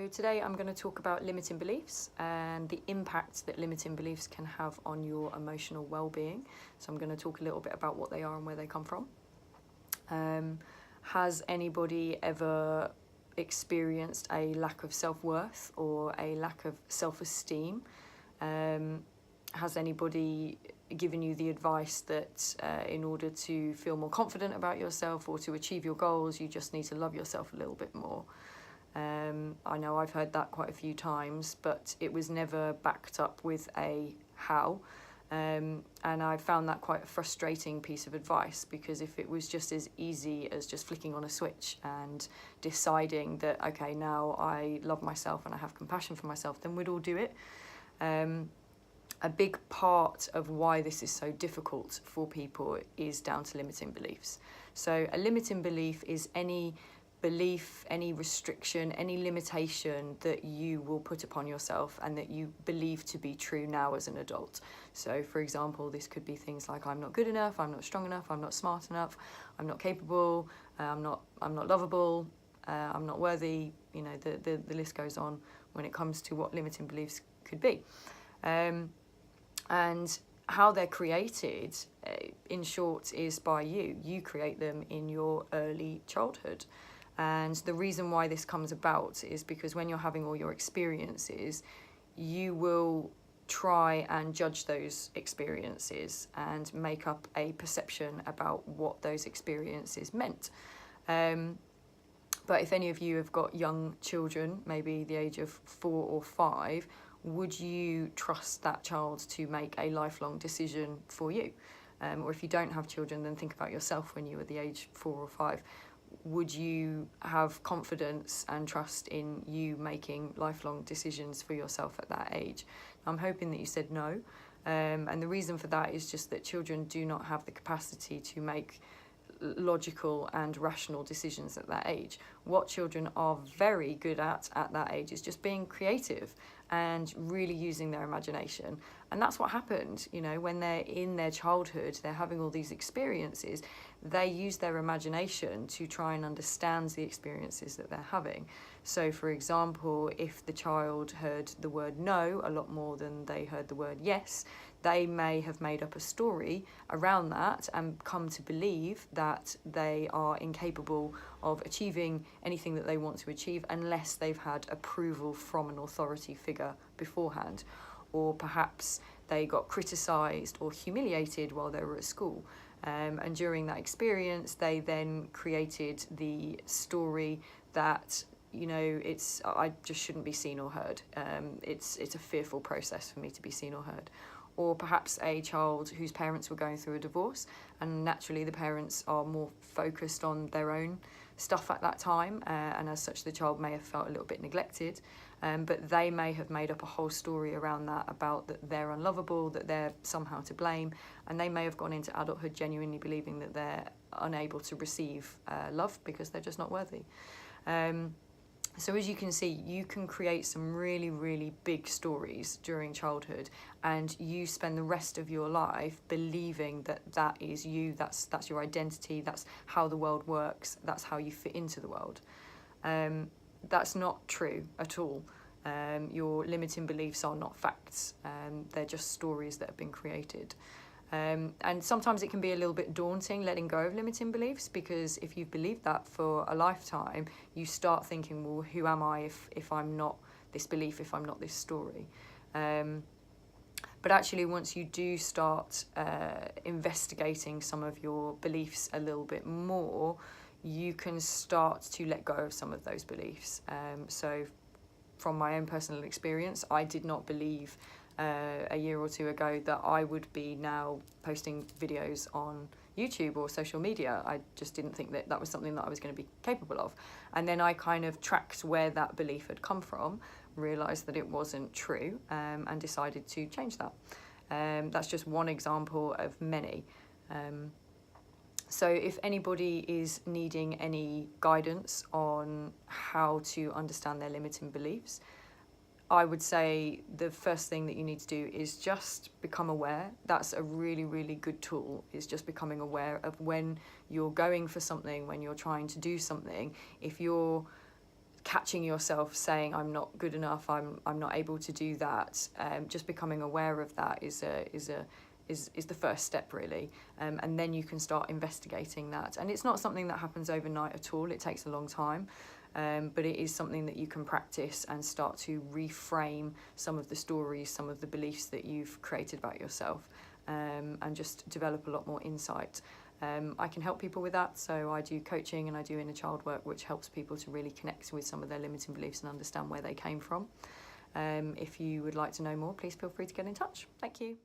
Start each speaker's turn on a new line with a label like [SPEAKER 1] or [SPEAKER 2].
[SPEAKER 1] today I'm going to talk about limiting beliefs and the impact that limiting beliefs can have on your emotional well-being. So I'm going to talk a little bit about what they are and where they come from. Has anybody ever experienced a lack of self-worth or a lack of self-esteem? Has anybody given you the advice that in order to feel more confident about yourself or to achieve your goals, you just need to love yourself a little bit more? I know I've heard that quite a few times, but it was never backed up with a how. And I found that quite a frustrating piece of advice, because if it was just as easy as just flicking on a switch and deciding that, okay, now I love myself and I have compassion for myself, then we'd all do it. A big part of why this is so difficult for people is down to limiting beliefs. So a limiting belief is any belief, any restriction, any limitation that you will put upon yourself and that you believe to be true now as an adult. So for example, this could be things like I'm not good enough, I'm not strong enough, I'm not smart enough, I'm not capable, I'm not lovable, I'm not worthy. You know, the list goes on when it comes to what limiting beliefs could be. And how they're created, in short, is by you. You create them in your early childhood. And the reason why this comes about is because when you're having all your experiences, you will try and judge those experiences and make up a perception about what those experiences meant. But if any of you have got young children, maybe the age of 4 or 5, would you trust that child to make a lifelong decision for you? Or if you don't have children, then think about yourself when you were the age 4 or 5. Would you have confidence and trust in you making lifelong decisions for yourself at that age? I'm hoping that you said no. And the reason for that is just that children do not have the capacity to make logical and rational decisions at that age. What children are very good at that age is just being creative and really using their imagination. And that's what happened, you know, when they're in their childhood, they're having all these experiences, they use their imagination to try and understand the experiences that they're having. So for example, if the child heard the word no a lot more than they heard the word yes, they may have made up a story around that and come to believe that they are incapable of achieving anything that they want to achieve unless they've had approval from an authority figure beforehand. Or perhaps they got criticised or humiliated while they were at school. And during that experience, they then created the story that, you know, I just shouldn't be seen or heard. It's a fearful process for me to be seen or heard. Or perhaps a child whose parents were going through a divorce, and naturally the parents are more focused on their own stuff at that time, and as such the child may have felt a little bit neglected, but they may have made up a whole story around that, about that they're unlovable, that they're somehow to blame, and they may have gone into adulthood genuinely believing that they're unable to receive love because they're just not worthy. So as you can see, you can create some really, really big stories during childhood, and you spend the rest of your life believing that that is you, that's your identity, that's how the world works, that's how you fit into the world. That's not true at all. Your limiting beliefs are not facts. They're just stories that have been created. And sometimes it can be a little bit daunting letting go of limiting beliefs, because if you've believed that for a lifetime, you start thinking, well, who am I if I'm not this belief, if I'm not this story? But actually, once you do start investigating some of your beliefs a little bit more, you can start to let go of some of those beliefs. So from my own personal experience, I did not believe a year or two ago that I would be now posting videos on YouTube or social media. I just didn't think that that was something that I was going to be capable of. And then I kind of tracked where that belief had come from, realised that it wasn't true, and decided to change that. That's just one example of many. So if anybody is needing any guidance on how to understand their limiting beliefs, I would say the first thing that you need to do is just become aware. That's a really, really good tool, is just becoming aware of when you're going for something, when you're trying to do something. If you're catching yourself saying I'm not good enough, I'm not able to do that. Just becoming aware of that is the first step, really, and then you can start investigating that. And it's not something that happens overnight at all. It takes a long time, but it is something that you can practice and start to reframe some of the stories, some of the beliefs that you've created about yourself, and just develop a lot more insight. I can help people with that, so I do coaching and I do inner child work, which helps people to really connect with some of their limiting beliefs and understand where they came from. If you would like to know more, please feel free to get in touch. Thank you.